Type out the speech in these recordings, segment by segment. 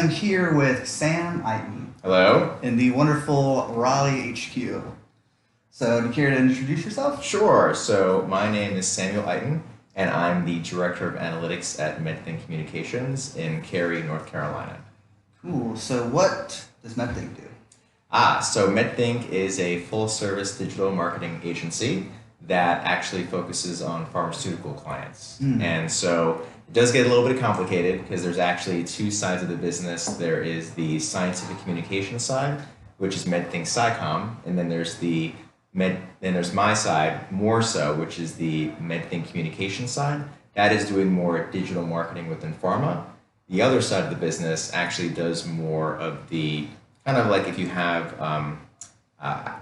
I'm here with Sam Itin Hello? in the wonderful Raleigh HQ. So, do you care to introduce yourself? Sure. So my name is Samuel Itin, and I'm the Director of Analytics at Medthink Communications in Cary, North Carolina. Cool. So, what does Medthink do? So Medthink is a full-service digital marketing agency that actually focuses on pharmaceutical clients. Hmm. And so it does get a little bit complicated because there's actually two sides of the business. There is the scientific communication side, which is Medthink SciComm, and then there's my side, more so, which is the Medthink communication side. That is doing more digital marketing within pharma. The other side of the business actually does more of the kind of like if you have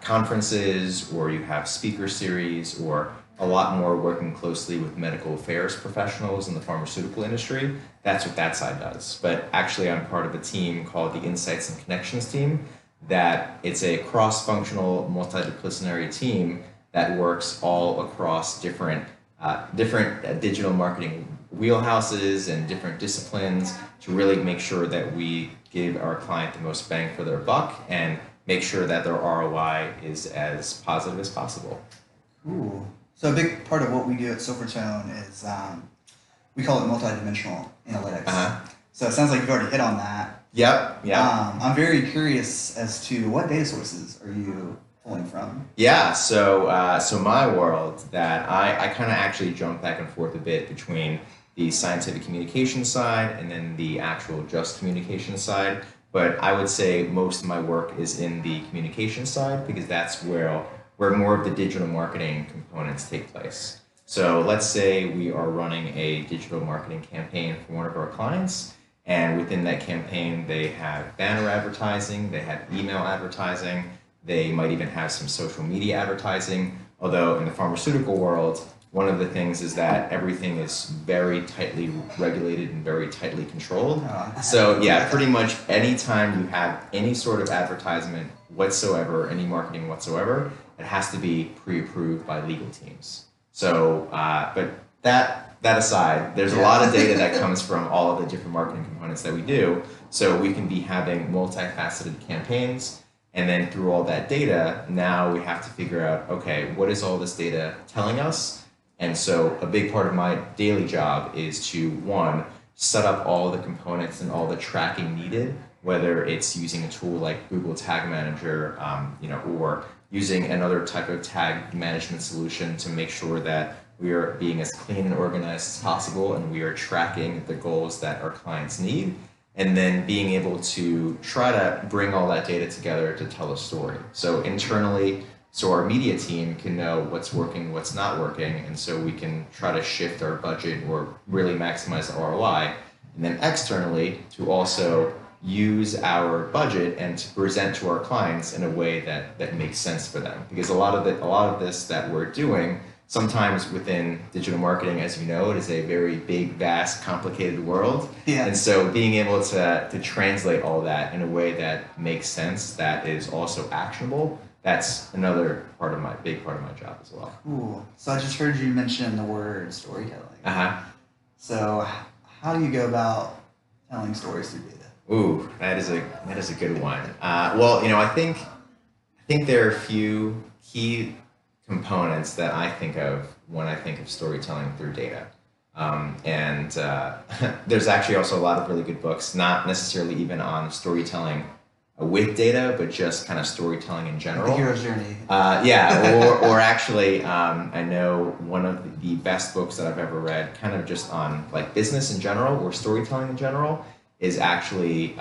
conferences or you have speaker series or a lot more working closely with medical affairs professionals in the pharmaceutical industry, that's what that side does. But actually, I'm part of a team called the Insights and Connections team that it's a cross-functional, multidisciplinary team that works all across different digital marketing wheelhouses and different disciplines to really make sure that we give our client the most bang for their buck and make sure that their ROI is as positive as possible. Cool. So, a big part of what we do at Silvertone is we call it multidimensional analytics. Uh-huh. So, it sounds like you've already hit on that. Yep. I'm very curious as to what data sources are you pulling from? Yeah, so my world that I kind of actually jump back and forth a bit between the scientific communication side and then the actual just communication side. But I would say most of my work is in the communication side because that's where more of the digital marketing components take place. So let's say we are running a digital marketing campaign for one of our clients, and within that campaign, they have banner advertising, they have email advertising, they might even have some social media advertising. Although in the pharmaceutical world, one of the things is that everything is very tightly regulated and very tightly controlled. So yeah, pretty much anytime you have any sort of advertisement whatsoever, any marketing whatsoever, it has to be pre-approved by legal teams. So, but that aside, there's a lot of data that comes from all of the different marketing components that we do. So we can be having multifaceted campaigns, and then through all that data, now we have to figure out, okay, what is all this data telling us? And so a big part of my daily job is to, one, set up all the components and all the tracking needed, whether it's using a tool like Google Tag Manager, or using another type of tag management solution to make sure that we are being as clean and organized as possible and we are tracking the goals that our clients need, and then being able to try to bring all that data together to tell a story. So internally, so our media team can know what's working, what's not working, and so we can try to shift our budget or really maximize the ROI. And then externally, to also use our budget and to present to our clients in a way that makes sense for them. Because a lot of this that we're doing, sometimes within digital marketing, as you know, it is a very big, vast, complicated world. Yeah. And so being able to translate all that in a way that makes sense, that is also actionable, that's another big part of my job as well. Cool. So, I just heard you mention the word storytelling. Uh-huh. So, how do you go about telling stories through data? Ooh, that is a good one. I think there are a few key components that I think of when I think of storytelling through data. And there's actually also a lot of really good books, not necessarily even on storytelling with data, but just kind of storytelling in general. The hero's journey. Or actually, I know one of the best books that I've ever read, kind of just on like business in general or storytelling in general, is actually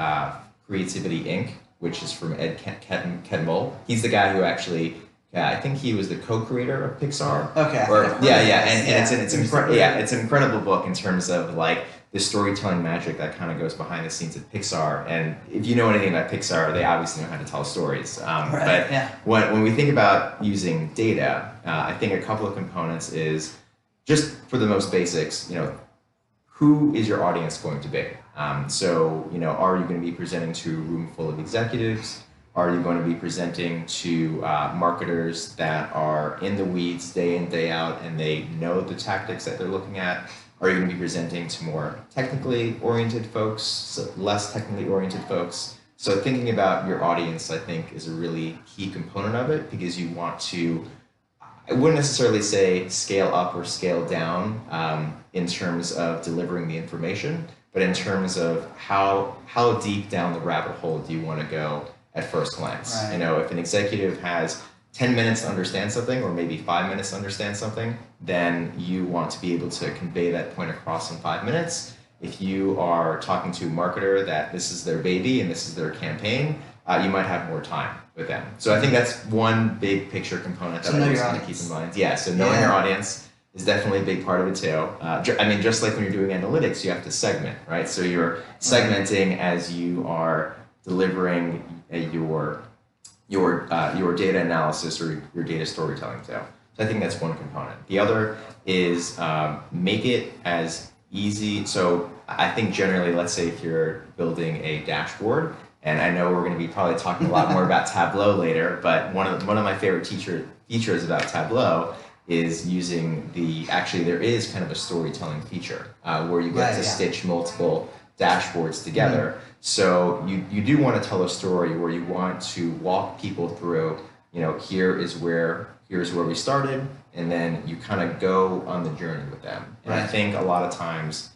Creativity Inc., which is from Ed Catmull. He's the guy who actually, I think he was the co-creator of Pixar. Okay. It's an incredible book in terms of like the storytelling magic that kind of goes behind the scenes at Pixar. And if you know anything about Pixar, they obviously know how to tell stories. When we think about using data, I think a couple of components is just for the most basics, who is your audience going to be? Are you going to be presenting to a room full of executives? Are you going to be presenting to marketers that are in the weeds day in, day out, and they know the tactics that they're looking at? Are you going to be presenting to more technically oriented folks, less technically oriented folks? So thinking about your audience, I think, is a really key component of it, because you want to, I wouldn't necessarily say scale up or scale down in terms of delivering the information, but in terms of how deep down the rabbit hole do you want to go at first glance. Right. You know, if an executive has 10 minutes to understand something, or maybe 5 minutes to understand something, then you want to be able to convey that point across in 5 minutes. If you are talking to a marketer that this is their baby and this is their campaign, you might have more time with them. So I think that's one big picture component that I always want to keep in mind. Yeah, so knowing your audience is definitely a big part of it too. I mean, just like when you're doing analytics, you have to segment, right? So you're segmenting as you are delivering your data analysis or your data storytelling too. So I think that's one component. The other is make it as easy. So I think generally, let's say if you're building a dashboard, and I know we're going to be probably talking a lot more about Tableau later, but one of my favorite features about Tableau is using actually there is kind of a storytelling feature where you get to stitch multiple dashboards together. Mm-hmm. So you do want to tell a story where you want to walk people through, you know, here's where we started, and then you kind of go on the journey with them. And I think a lot of times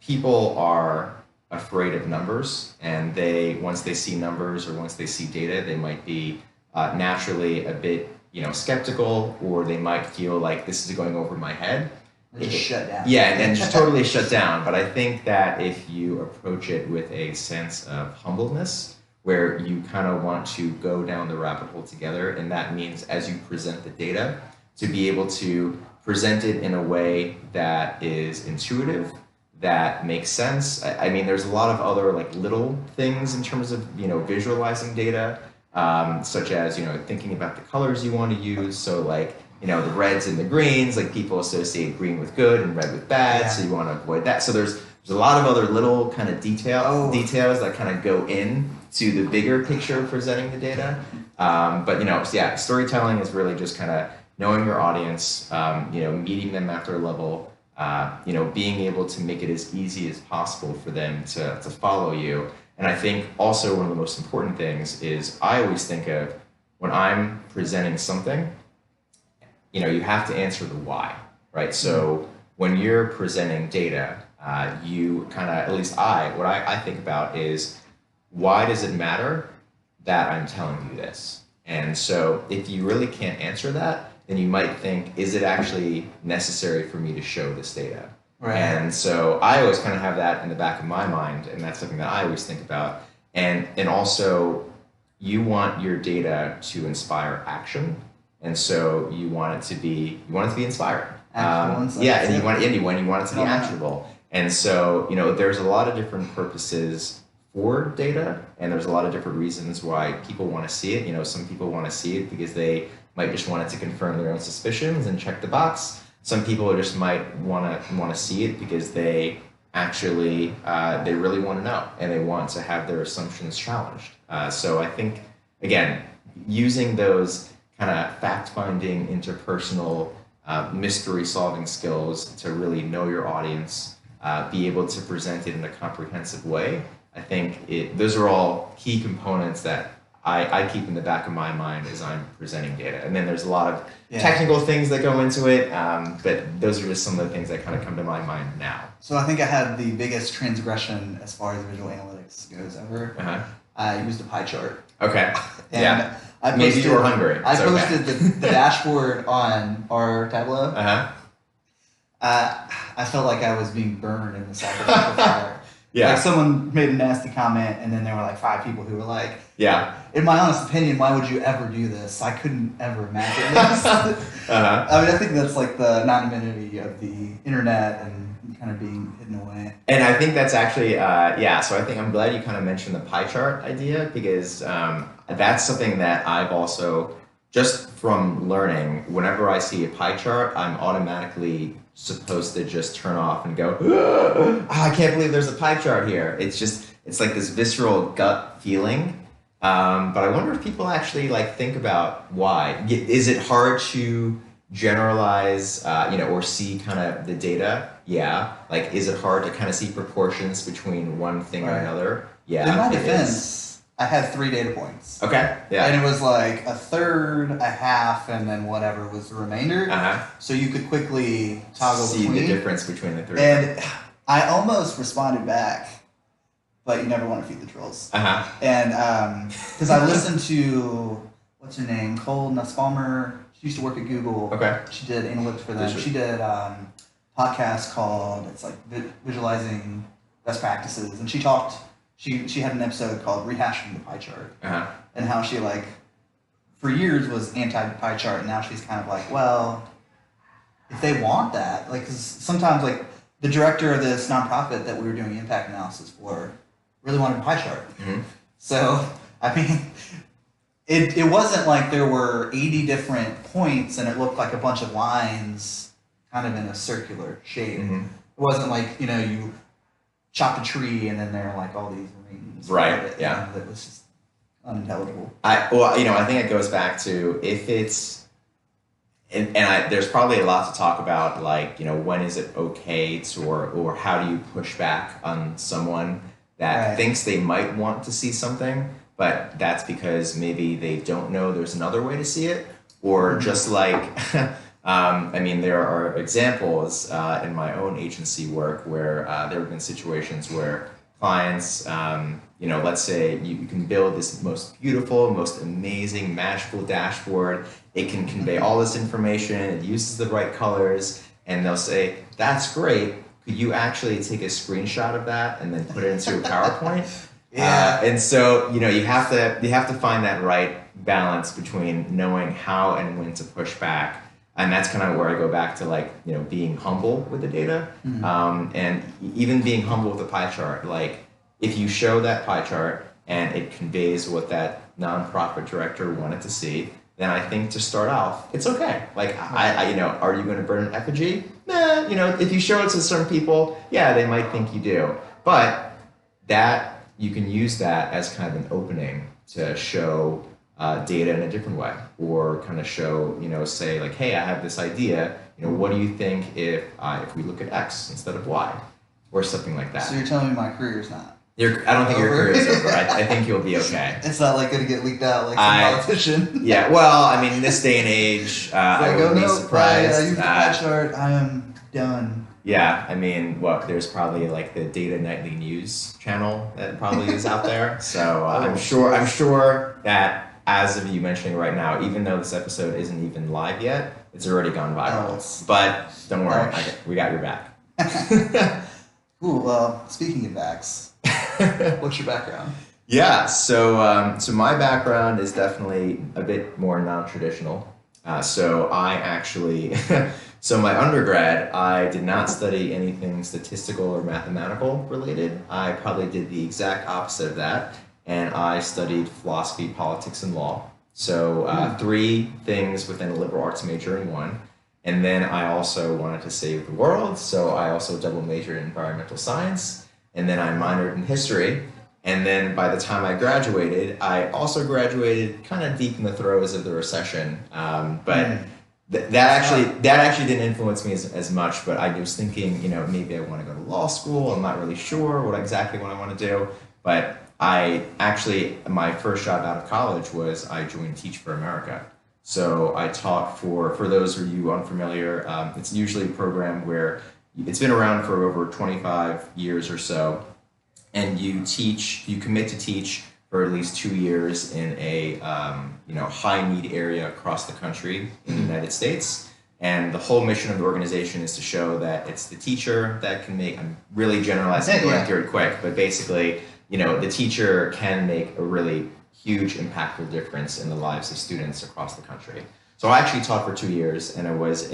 people are afraid of numbers, and once they see numbers or once they see data, they might be naturally a bit, you know, skeptical, or they might feel like this is going over my head. Just shut down. Yeah, and just totally shut down. But I think that if you approach it with a sense of humbleness, where you kind of want to go down the rabbit hole together, and that means as you present the data, to be able to present it in a way that is intuitive, that makes sense. I mean, there's a lot of other like little things in terms of, you know, visualizing data, such as, you know, thinking about the colors you want to use. So like, you know, the reds and the greens, like people associate green with good and red with bad, so you want to avoid that. So there's a lot of other little kind of details that kind of go in to the bigger picture of presenting the data. But, you know, yeah, storytelling is really just kind of knowing your audience, you know, meeting them at their level, you know, being able to make it as easy as possible for them to follow you. And I think also one of the most important things is I always think of when I'm presenting something, you know, you have to answer the why, right? So when you're presenting data, you kind of, at least what I think about is, why does it matter that I'm telling you this? And so if you really can't answer that, then you might think, is it actually necessary for me to show this data? Right. And so I always kind of have that in the back of my mind, and that's something that I always think about. And also, you want your data to inspire action. And so you want it to be inspiring. Yeah, and you want it to be actionable. And so, you know, there's a lot of different purposes for data, and there's a lot of different reasons why people want to see it. You know, some people want to see it because they might just want it to confirm their own suspicions and check the box. Some people just might want to see it because they actually they really want to know, and they want to have their assumptions challenged. So I think, again, using those kind of fact-finding, interpersonal, mystery-solving skills to really know your audience, be able to present it in a comprehensive way. I think those are all key components that I keep in the back of my mind as I'm presenting data. And then there's a lot of technical things that go into it, but those are just some of the things that kind of come to my mind now. So I think I had the biggest transgression as far as visual analytics goes ever. I used a pie chart. Okay. And maybe you were hungry. I posted the dashboard on our Tableau. I felt like I was being burned in the sacrificial fire. Like someone made a nasty comment, and then there were like 5 people who were like, in my honest opinion, why would you ever do this? I couldn't ever imagine this. I mean, I think that's like the anonymity of the internet and kind of being hidden away. And I think that's actually, so I think I'm glad you kind of mentioned the pie chart idea, because that's something that I've also, just from learning, whenever I see a pie chart, I'm automatically supposed to just turn off and go, I can't believe there's a pie chart here. It's like this visceral gut feeling. But I wonder if people actually like think about why. Is it hard to generalize, or see kind of the data, yeah. Like, is it hard to kind of see proportions between one thing or another? Yeah. In my defense, I had 3 data points. Okay. Yeah. And it was like a third, a half, and then whatever was the remainder. So you could quickly toggle see the difference between the 3. And I almost responded back, but you never want to feed the trolls. And because I listened to, what's her name, Cole Nussbaumer. She used to work at Google. Okay. She did analytics for them. She did a podcast called, it's like visualizing best practices, and she talked. She had an episode called Rehashing the Pie Chart, and how she, like, for years was anti-pie chart, and now she's kind of like, well, if they want that, like, 'cause sometimes, like, the director of this nonprofit that we were doing impact analysis for really wanted a pie chart. So, I mean, it wasn't like there were 80 different points and it looked like a bunch of lines kind of in a circular shape. It wasn't like, you chopped a tree and then there are like all these rings. Right, yeah. That was just unintelligible. I think it goes back to if it's, there's probably a lot to talk about, like, when is it okay to, or how do you push back on someone that thinks they might want to see something, but that's because maybe they don't know there's another way to see it, or just like, there are examples in my own agency work where there have been situations where clients, let's say you can build this most beautiful, most amazing, magical dashboard. It can convey all this information. It uses the right colors, and they'll say, "That's great. Could you actually take a screenshot of that and then put it into a PowerPoint?" And so you have to find that right balance between knowing how and when to push back. And that's kind of where I go back to, like, being humble with the data, and even being humble with the pie chart. Like, if you show that pie chart and it conveys what that nonprofit director wanted to see, then I think to start off, it's okay. Like, are you going to burn an effigy? Nah, if you show it to certain people, yeah, they might think you do. But that, you can use that as kind of an opening to show data in a different way, or kind of show, say like, hey, I have this idea, what do you think if we look at X instead of Y, or something like that. So you're telling me my career's not? I don't think your career is over. I think you'll be okay. It's not like going to get leaked out like some politician. Yeah, well, in this day and age, I wouldn't be surprised. I use the pie chart. I am done. Yeah, there's probably like the Data Nightly News channel that probably is out there. So I'm sure that, as of you mentioning right now, even though this episode isn't even live yet, it's already gone viral. But don't worry, we got your back. Cool. Well, speaking of backs, what's your background? Yeah, so my background is definitely a bit more non-traditional. So I actually, my undergrad, I did not study anything statistical or mathematical related. I probably did the exact opposite of that. And I studied philosophy, politics, and law. So 3 things within a liberal arts major in one. And then I also wanted to save the world, so I also double majored in environmental science. And then I minored in history. And then by the time I graduated, I also graduated kind of deep in the throes of the recession. But that actually didn't influence me as much. But I was thinking, maybe I want to go to law school. I'm not really sure what I want to do. But my first job out of college was I joined Teach for America. So I taught for those of you unfamiliar, it's usually a program where it's been around for over 25 years or so. And you commit to teach for at least 2 years in a high need area across the country in the United States. And the whole mission of the organization is to show that it's the teacher that can make, I'm really generalizing going through it quick, but basically, the teacher can make a really huge, impactful difference in the lives of students across the country. So I actually taught for 2 years, and it was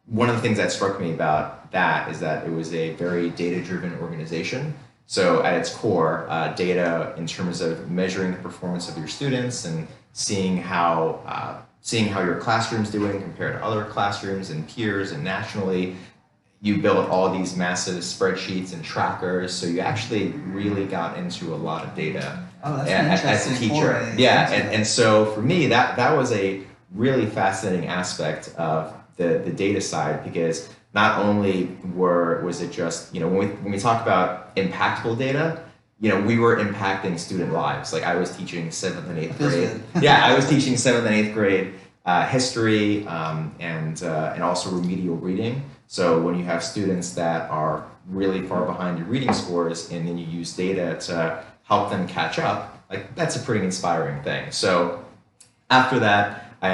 one of the things that struck me about that is that it was a very data-driven organization. So at its core, data in terms of measuring the performance of your students and seeing how your classroom's doing compared to other classrooms and peers and nationally. You built all these massive spreadsheets and trackers, so you actually really got into a lot of data as a teacher. And so for me, that was a really fascinating aspect of the data side, because not only was it just, when we talk about impactful data, we were impacting student lives. Like I was teaching 7th and 8th grade. Yeah, I was teaching 7th and 8th grade history and also remedial reading. So when you have students that are really far behind your reading scores and then you use data to help them catch up, like that's a pretty inspiring thing. So after that, I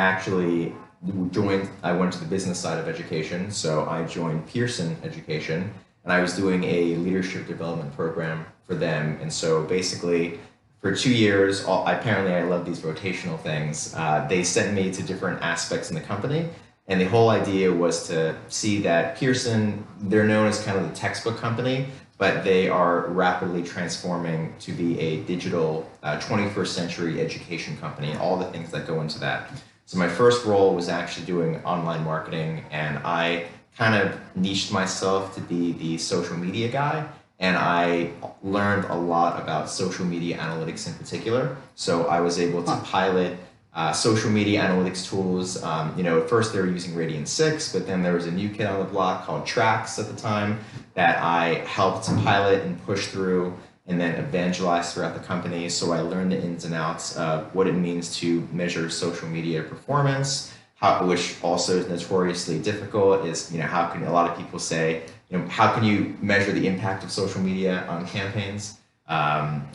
went to the business side of education. So I joined Pearson Education, and I was doing a leadership development program for them. And so basically for 2 years, apparently I love these rotational things. They sent me to different aspects in the company. And the whole idea was to see that Pearson, they're known as kind of the textbook company, but they are rapidly transforming to be a digital 21st century education company, and all the things that go into that. So my first role was actually doing online marketing, and I kind of niched myself to be the social media guy, and I learned a lot about social media analytics in particular. So I was able to pilot social media analytics tools. At first they were using Radiant 6, but then there was a new kid on the block called Trax at the time that I helped pilot and push through and then evangelize throughout the company. So I learned the ins and outs of what it means to measure social media performance, which also is notoriously difficult. Is how can a lot of people say, how can you measure the impact of social media on campaigns?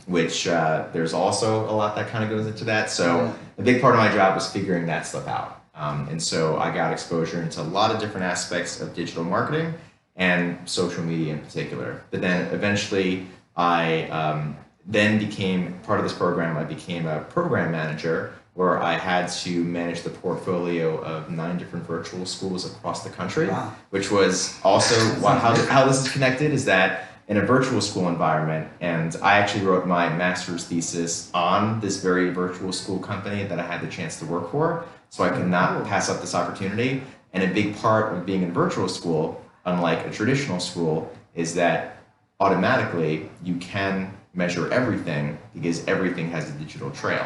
Which there's also a lot that kind of goes into that. So a big part of my job was figuring that stuff out. And so I got exposure into a lot of different aspects of digital marketing and social media in particular. But then eventually I then became part of this program. I became a program manager where I had to manage the portfolio of 9 different virtual schools across the country, which was also how this is connected is that in a virtual school environment, and I actually wrote my master's thesis on this very virtual school company that I had the chance to work for, so I could not pass up this opportunity. And a big part of being in virtual school, unlike a traditional school, is that automatically you can measure everything because everything has a digital trail.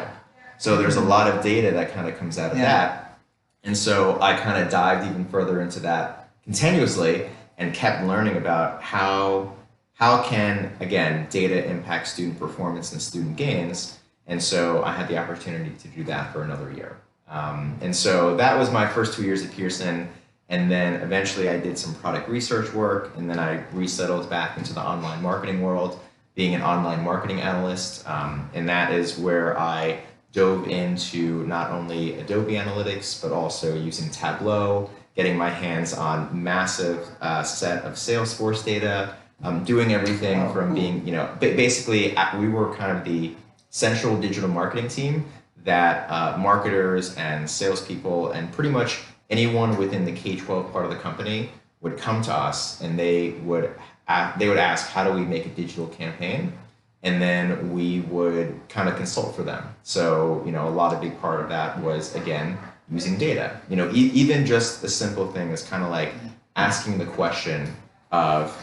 So there's a lot of data that kind of comes out of that. And so I kind of dived even further into that continuously and kept learning about how can, again, data impact student performance and student gains. And so I had the opportunity to do that for another year. And so that was my first 2 years at Pearson. And then eventually I did some product research work, and then I resettled back into the online marketing world, being an online marketing analyst. And that is where I dove into not only Adobe Analytics, but also using Tableau, getting my hands on massive set of Salesforce data, doing everything from being, basically we were kind of the central digital marketing team that marketers and salespeople and pretty much anyone within the K-12 part of the company would come to us, and they would ask, how do we make a digital campaign? And then we would kind of consult for them. So, a lot of big part of that was, again, using data. Even just a simple thing is kind of like asking the question of,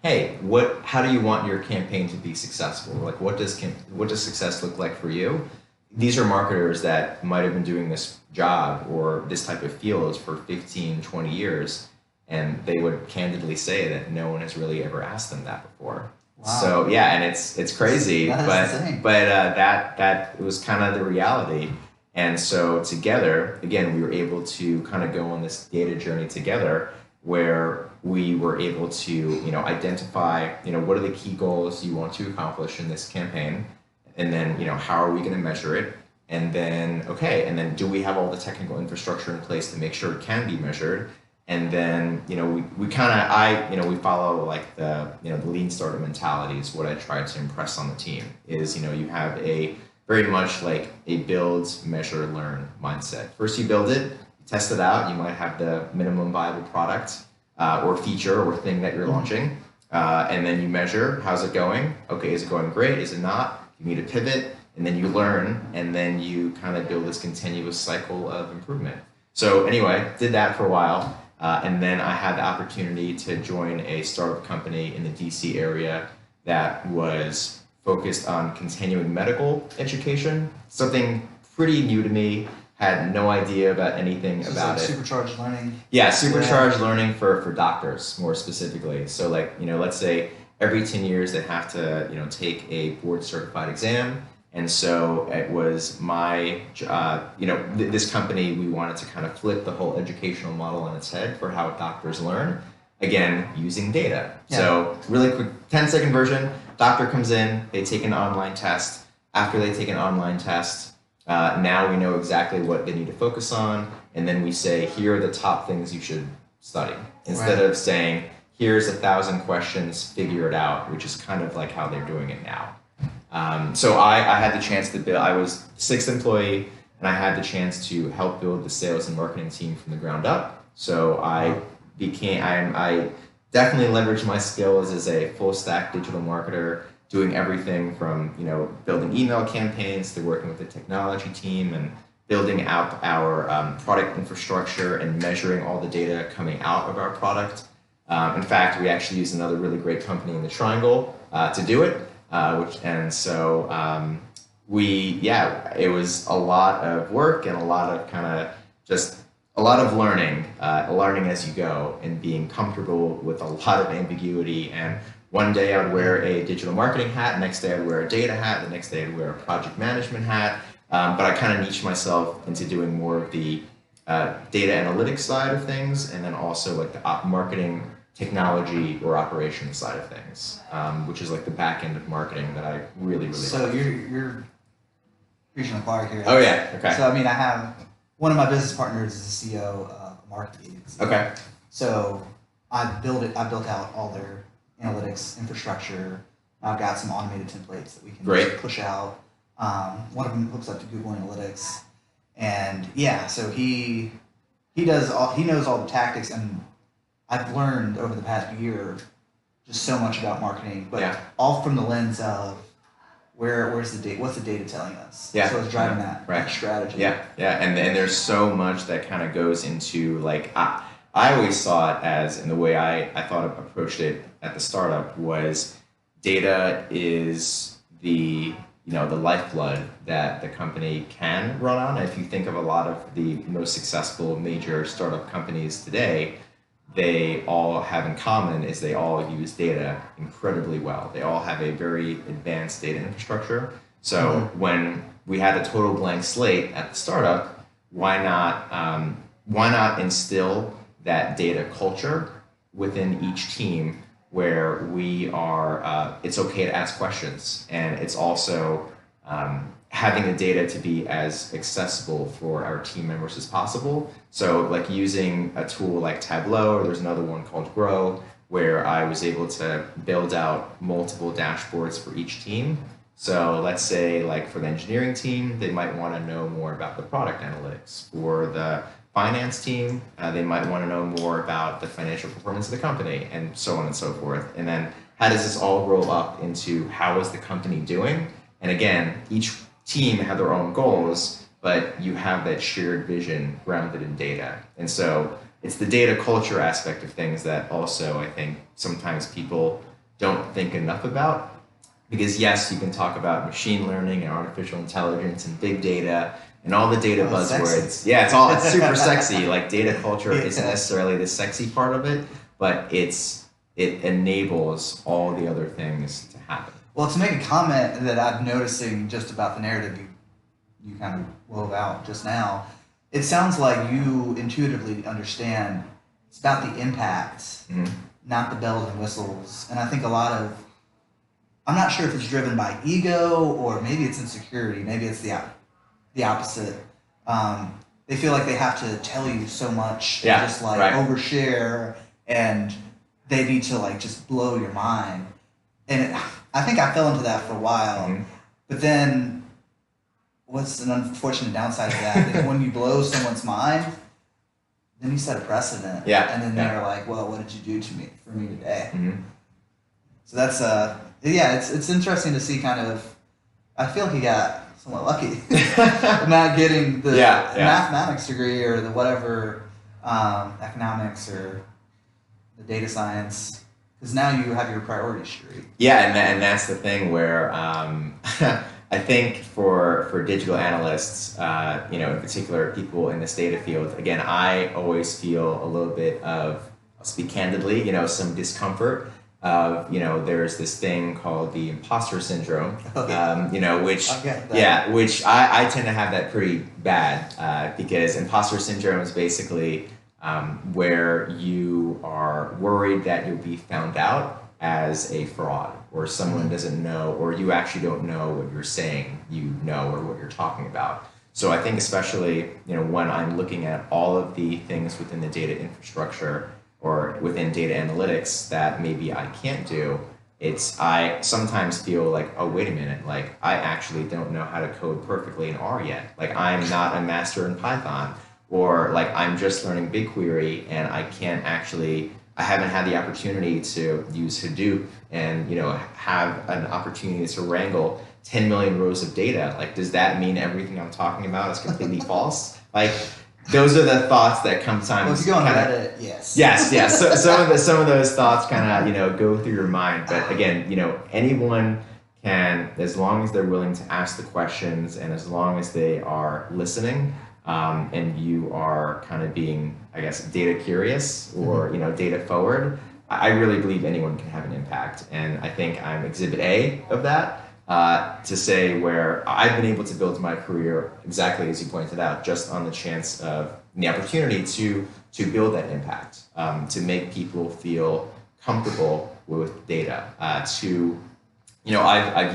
hey, how do you want your campaign to be successful? Like, what does success look like for you? These are marketers that might have been doing this job or this type of field for 15, 20 years, and they would candidly say that no one has really ever asked them that before. Wow. So yeah, and it's crazy, but that was kind of the reality. And so together, again, we were able to kind of go on this data journey together, where we were able to identify what are the key goals you want to accomplish in this campaign, and then how are we going to measure it, and then do we have all the technical infrastructure in place to make sure it can be measured. And then, we follow like the lean startup mentality is what I try to impress on the team is, you have a very much like a build, measure, learn mindset. First you build it, you test it out, you might have the minimum viable product or feature or thing that you're launching. And then you measure, how's it going? Okay, is it going great? Is it not? You need to pivot, and then you learn, and then you kind of build this continuous cycle of improvement. So anyway, did that for a while. And then I had the opportunity to join a startup company in the DC area that was focused on continuing medical education, something pretty new to me. had no idea about anything about like it. Supercharged learning. Yeah, supercharged learning for doctors more specifically. So like, let's say every 10 years they have to, take a board certified exam. And so it was my, this company, we wanted to kind of flip the whole educational model on its head for how doctors learn, again, using data. Yeah. So really quick 10-second version, doctor comes in, they take an online test. After they take an online test, now we know exactly what they need to focus on. And then we say, here are the top things you should study. Instead of saying, here's 1,000 questions, figure it out, which is kind of like how they're doing it now. So I had the chance to build, I was 6th employee, and I had the chance to help build the sales and marketing team from the ground up. So I definitely leveraged my skills as a full stack digital marketer, doing everything from, building email campaigns to working with the technology team and building out our product infrastructure and measuring all the data coming out of our product. In fact, we actually used another really great company in the Triangle to do it. It was a lot of work and a lot of learning as you go and being comfortable with a lot of ambiguity. And one day I would wear a digital marketing hat, next day I'd wear a data hat, the next day I'd wear a project management hat. But I kind of niched myself into doing more of the data analytics side of things, and then also like the marketing technology or operations side of things, which is like the back end of marketing that I really love. So you're preaching the choir here. Oh yeah, okay. So I mean, I have one of my business partners is the CEO of a marketing agency. Okay. So I built out all their analytics infrastructure. I've got some automated templates that we can just push out. One of them hooks up to Google Analytics, and yeah, so he knows all the tactics, and I've learned over the past year just so much about marketing, but all from the lens of where's the data, what's the data telling us? Yeah. So it's driving that strategy. Yeah, and there's so much that kind of goes into like I always saw it as, and the way I thought of approached it at the startup was data is the lifeblood that the company can run on. If you think of a lot of the most successful major startup companies today, they all have in common is they all use data incredibly well. They all have a very advanced data infrastructure. So when we had a total blank slate at the startup, why not instill that data culture within each team where we are, it's okay to ask questions, and it's also having the data to be as accessible for our team members as possible. So like using a tool like Tableau, or there's another one called Grow, where I was able to build out multiple dashboards for each team. So let's say like for the engineering team, they might want to know more about the product analytics. For the finance team, they might want to know more about the financial performance of the company, and so on and so forth. And then how does this all roll up into how is the company doing? And again, each team have their own goals, but you have that shared vision grounded in data. And so it's the data culture aspect of things that also I think sometimes people don't think enough about. Because yes, you can talk about machine learning and artificial intelligence and big data and all the data buzzwords. Sexy. Yeah, it's super sexy. Like data culture isn't necessarily the sexy part of it, but it enables all the other things to happen. Well, to make a comment that I'm noticing just about the narrative you kind of wove out just now, it sounds like you intuitively understand it's about the impact, not the bells and whistles. And I think I'm not sure if it's driven by ego or maybe it's insecurity. Maybe it's the opposite. They feel like they have to tell you so much, and just overshare, and they need to like just blow your mind. And I think I fell into that for a while, but then what's an unfortunate downside of that is when you blow someone's mind, then you set a precedent. Yeah. And then they're like, well, what did you do for me today? So that's it's interesting to see kind of, I feel like he got somewhat lucky not getting the mathematics degree or the whatever economics or the data science. Because now you have your priorities straight. Yeah, and that's the thing where I I think for digital analysts, in particular people in this data field, again, I always feel a little bit of, I'll speak candidly, some discomfort of, there's this thing called the impostor syndrome, which I tend to have that pretty bad because impostor syndrome is basically where you are worried that you'll be found out as a fraud, or someone doesn't know, or you actually don't know what you're saying or what you're talking about. So I think especially when I'm looking at all of the things within the data infrastructure or within data analytics that maybe I can't do, I sometimes feel like, oh, wait a minute, like I actually don't know how to code perfectly in R yet. Like I'm not a master in Python, or like I'm just learning BigQuery and I haven't had the opportunity to use Hadoop and have an opportunity to wrangle 10 million rows of data. Like, does that mean everything I'm talking about is completely false? Like, those are the thoughts that sometimes. Well, if you go on Reddit, yes. Yes. So some of those thoughts kind of go through your mind. But again, anyone can, as long as they're willing to ask the questions and as long as they are listening, and you are kind of being, I guess, data curious or data forward, I really believe anyone can have an impact. And I think I'm exhibit A of that, to say where I've been able to build my career exactly as you pointed out, just on the chance of the opportunity to build that impact, to make people feel comfortable with data, I've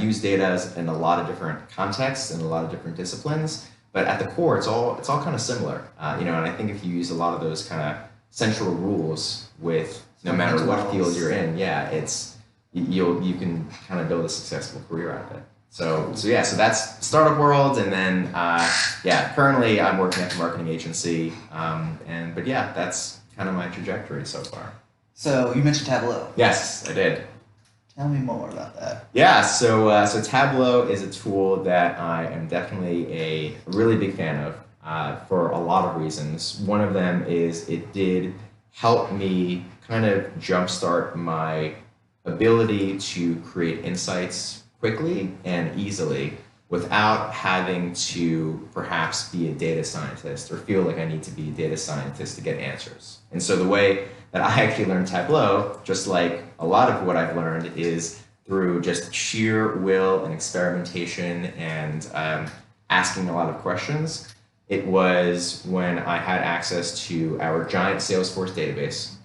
used data in a lot of different contexts and a lot of different disciplines. But at the core, it's all kind of similar, and I think if you use a lot of those kind of central rules with no matter what field you're in, you can kind of build a successful career out of it. So that's startup world, and then currently I'm working at the marketing agency, that's kind of my trajectory so far. So you mentioned Tableau. Yes, I did. Tell me more about that. Yeah, so Tableau is a tool that I am definitely a really big fan of for a lot of reasons. One of them is it did help me kind of jumpstart my ability to create insights quickly and easily without having to perhaps be a data scientist or feel like I need to be a data scientist to get answers. And so the way that I actually learned Tableau, just like a lot of what I've learned, is through just sheer will and experimentation and asking a lot of questions. It was when I had access to our giant Salesforce database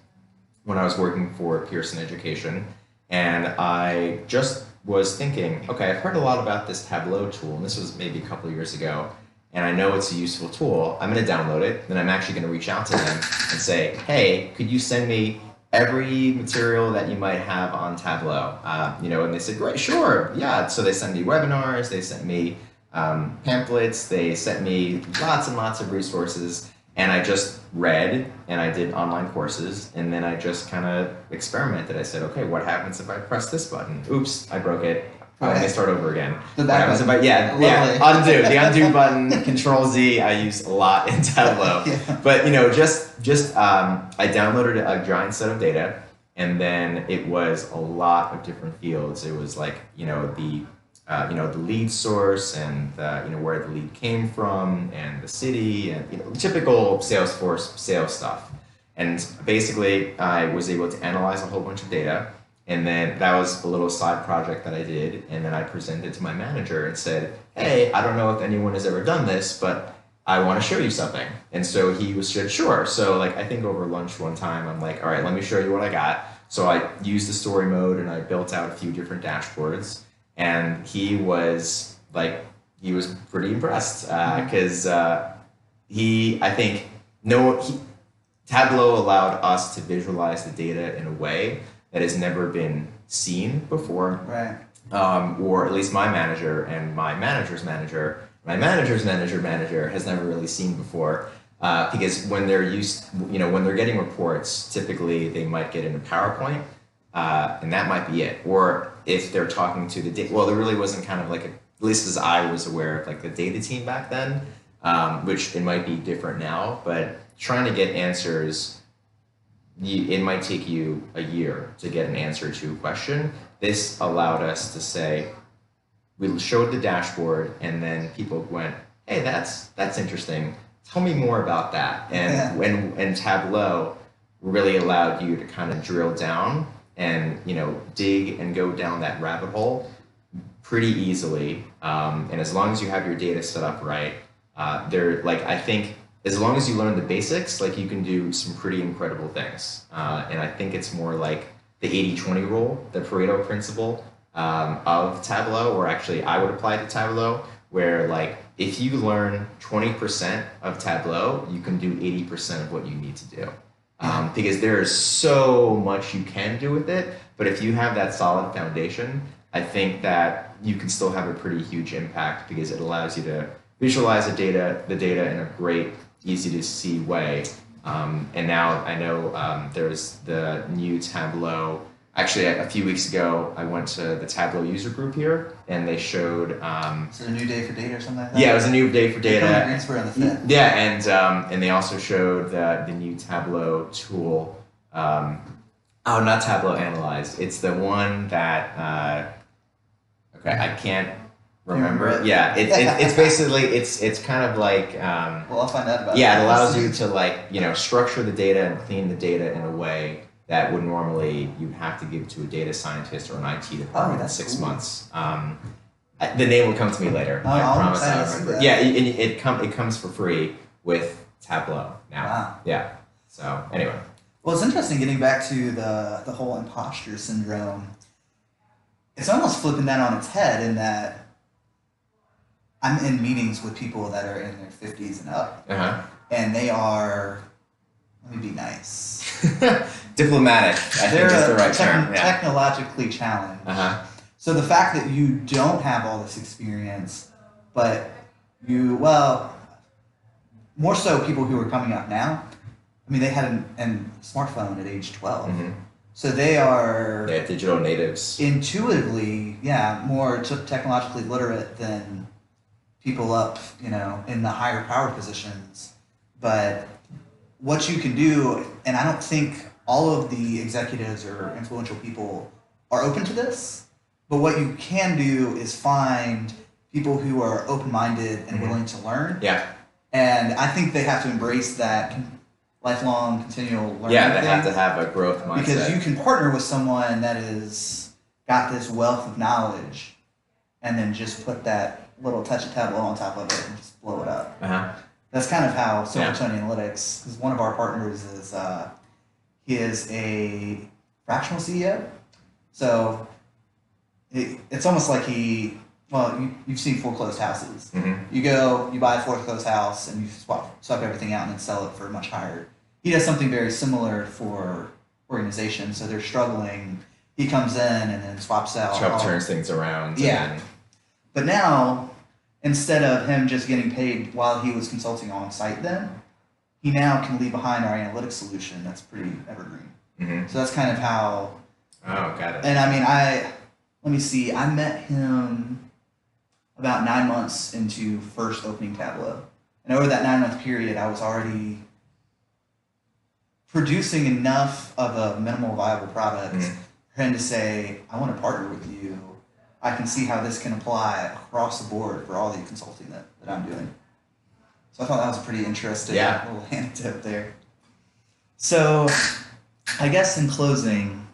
when I was working for Pearson Education, and I just was thinking, okay, I've heard a lot about this Tableau tool, and this was maybe a couple of years ago, and I know it's a useful tool. I'm going to download it, then I'm actually going to reach out to them and say, hey, could you send me every material that you might have on Tableau? And they said, great, sure, yeah. So they sent me webinars, they sent me pamphlets, they sent me lots and lots of resources, and I just read and I did online courses, and then I just kind of experimented. I said, okay, what happens if I press this button? Oops, I broke it. Let me start over again. The back button. Undo. The undo button, Control Z, I use a lot in Tableau. Yeah. But I downloaded a giant set of data, and then it was a lot of different fields. It was like the lead source and where the lead came from and the city and typical Salesforce sales stuff. And basically, I was able to analyze a whole bunch of data. And then that was a little side project that I did. And then I presented to my manager and said, hey, I don't know if anyone has ever done this, but I want to show you something. And so he said, sure. So I think over lunch one time, I'm like, all right, let me show you what I got. So I used the story mode and I built out a few different dashboards. And he was pretty impressed because Tableau allowed us to visualize the data in a way that has never been seen before. Right. Or at least my manager and my manager's manager has never really seen before. Because when they're when they're getting reports, typically they might get in a PowerPoint, and that might be it. Or if they're talking to the data, well, there really wasn't kind of at least as I was aware of the data team back then, which it might be different now, but trying to get answers, it might take you a year to get an answer to a question. This allowed us to say, we showed the dashboard, and then people went, "Hey, that's interesting. Tell me more about that." And Tableau really allowed you to kind of drill down and dig and go down that rabbit hole pretty easily. And as long as you have your data set up right, I think as long as you learn the basics, like you can do some pretty incredible things. And I think it's more like the 80-20 rule, the Pareto principle of Tableau, or actually I would apply to Tableau, where like if you learn 20% of Tableau, you can do 80% of what you need to do. Because there is so much you can do with it, but if you have that solid foundation, I think that you can still have a pretty huge impact because it allows you to visualize the data in a great, easy to see way. And now I know there's the new Tableau. Actually, a few weeks ago, I went to the Tableau user group here, and they showed. Is it a new day for data or something like that? Yeah, it was a new day for data. Greensboro on the 5th. Yeah, and they also showed the new Tableau tool. Not Tableau Analyze. It's the one that. I can't remember. Yeah, it's basically it's kind of like. Well, I'll find out about. Yeah, it allows you to structure the data and clean the data in a way that would normally you'd have to give to a data scientist or an IT department in 6 months. The name will come to me later. I promise I'll remember. Yeah, it comes for free with Tableau now. Wow. Yeah. So anyway. Well, it's interesting getting back to the whole imposter syndrome. It's almost flipping that on its head in that I'm in meetings with people that are in their 50s and up. And they are, let me be nice. Diplomatic, I think is the right term. Technologically challenged. So the fact that you don't have all this experience, but more so people who are coming up now, I mean, they had a smartphone at age 12. So they are digital natives. Intuitively, more technologically literate than people up, in the higher power positions. But what you can do, and I don't think all of the executives or influential people are open to this, but what you can do is find people who are open-minded and willing to learn. Yeah. And I think they have to embrace that lifelong continual learning. Yeah, they have to have a growth mindset. Because you can partner with someone that is got this wealth of knowledge and then just put that little touch of Tableau on top of it and just blow it up. That's kind of how Silvertone Analytics, because one of our partners is, he is a fractional CEO. So it's almost like you've seen foreclosed houses. You go, you buy a foreclosed house, and you swap everything out and then sell it for much higher. He does something very similar for organizations. So they're struggling. He comes in and then swaps out. Turns things around. Yeah. But now, instead of him just getting paid while he was consulting on site then, he now can leave behind our analytics solution that's pretty evergreen. So that's kind of how... Oh, got it. And I mean, let me see, I met him about 9 months into first opening Tableau. And over that 9-month period, I was already producing enough of a minimal viable product for him to say, I want to partner with you. I can see how this can apply across the board for all the consulting that I'm doing. So I thought that was a pretty interesting little anecdote there. So I guess in closing,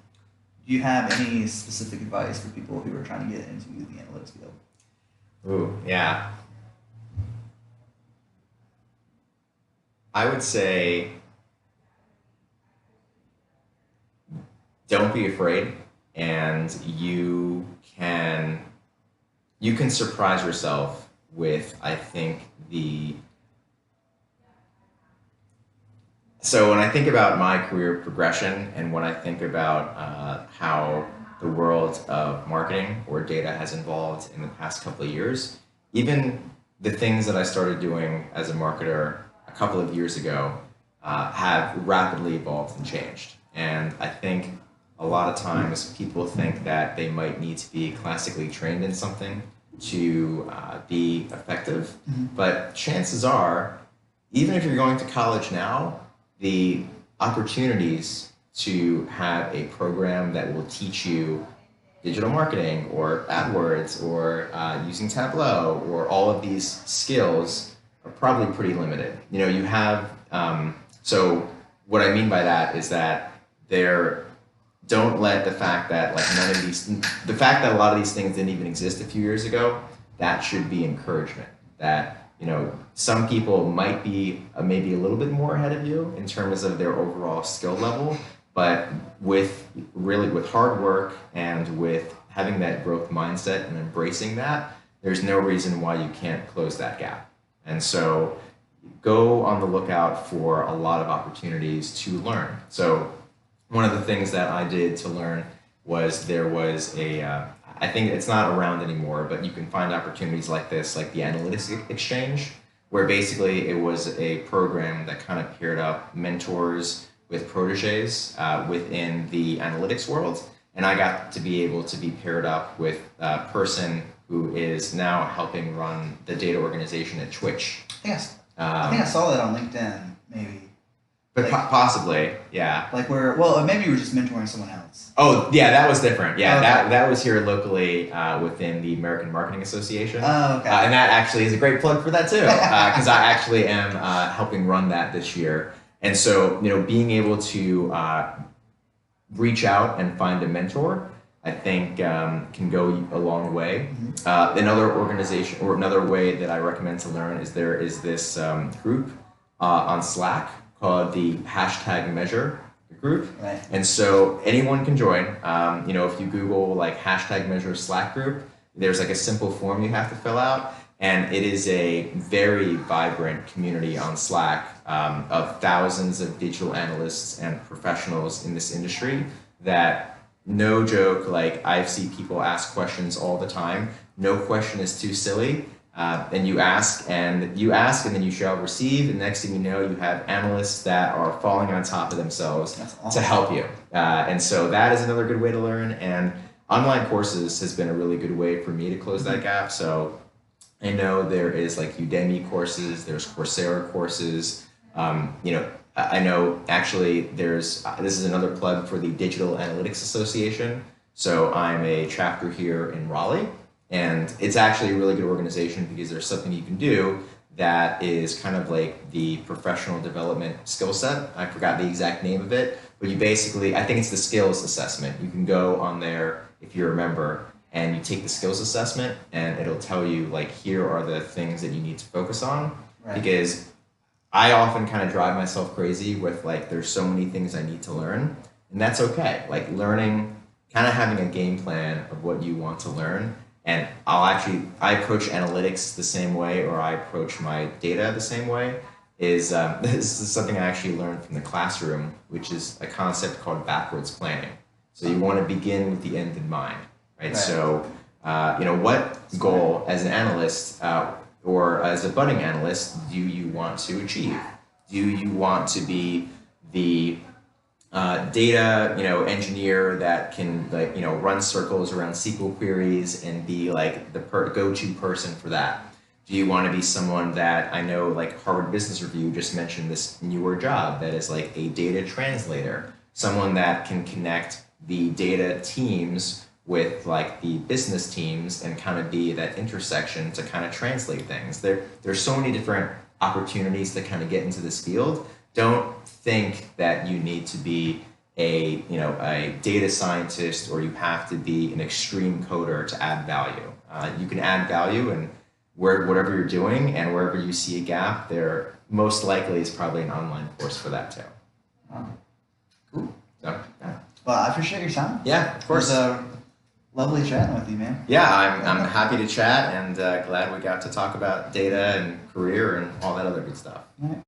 do you have any specific advice for people who are trying to get into the analytics field? Ooh, yeah. I would say don't be afraid, and you can surprise yourself with, I think, so when I think about my career progression and when I think about how the world of marketing or data has evolved in the past couple of years, even the things that I started doing as a marketer a couple of years ago have rapidly evolved and changed. And I think a lot of times people think that they might need to be classically trained in something to be effective. But chances are, even if you're going to college now, the opportunities to have a program that will teach you digital marketing or AdWords or using Tableau or all of these skills are probably pretty limited. You know, you have, so what I mean by that is that don't let the fact that like the fact that a lot of these things didn't even exist a few years ago, that should be encouragement. That, you know, some people might be maybe a little bit more ahead of you in terms of their overall skill level, but with hard work and with having that growth mindset and embracing that, there's no reason why you can't close that gap. And so go on the lookout for a lot of opportunities to learn. So one of the things that I did to learn was there was I think it's not around anymore, but you can find opportunities like this, like the Analytics Exchange, where basically it was a program that kind of paired up mentors with proteges within the analytics world. And I got to be able to be paired up with a person who is now helping run the data organization at Twitch. Yes. I think I saw that on LinkedIn, maybe. But like, possibly, yeah. Like maybe you were just mentoring someone else. Oh, yeah, that was different. Yeah, okay. that was here locally within the American Marketing Association. Oh, okay. And that actually is a great plug for that too, because I actually am helping run that this year. And so, you know, being able to reach out and find a mentor, I think can go a long way. Mm-hmm. Another organization or another way that I recommend to learn is there is this group on Slack called the #Measure group. Right. And so anyone can join. You know, if you Google like #Measure Slack group, there's like a simple form you have to fill out. And it is a very vibrant community on Slack of thousands of digital analysts and professionals in this industry that, no joke, like I see people ask questions all the time. No question is too silly. And you ask and then you shall receive. And next thing you know, you have analysts that are falling on top of themselves to help you. And so that is another good way to learn. And online courses has been a really good way for me to close that gap. So I know there is like Udemy courses, there's Coursera courses. You know, I know actually this is another plug for the Digital Analytics Association. So I'm a chapter here in Raleigh. And it's actually a really good organization because there's something you can do that is kind of like the professional development skill set. I forgot the exact name of it, but you basically, I think it's the skills assessment. You can go on there if you're a member and you take the skills assessment and it'll tell you like, here are the things that you need to focus on. Right. Because I often kind of drive myself crazy with like, there's so many things I need to learn, and that's okay. Like learning, kind of having a game plan of what you want to learn. And I approach analytics the same way, or I approach my data the same way, this is something I actually learned from the classroom, which is a concept called backwards planning. So you want to begin with the end in mind, right? So, you know, what goal as an analyst or as a budding analyst do you want to achieve? Do you want to be the data, you know, engineer that can like, you know, run circles around SQL queries and be like the go-to person for that? Do you want to be someone that, I know like Harvard Business Review just mentioned this newer job that is like a data translator, someone that can connect the data teams with like the business teams and kind of be that intersection to kind of translate things. There's so many different opportunities to kind of get into this field. Don't think that you need to be a data scientist or you have to be an extreme coder to add value. You can add value in whatever you're doing, and wherever you see a gap, there most likely is probably an online course for that too. Cool. So, yeah. Well, I appreciate your time. Yeah, of course. It was lovely chatting with you, man. Yeah, I'm happy to chat and glad we got to talk about data and career and all that other good stuff. All right.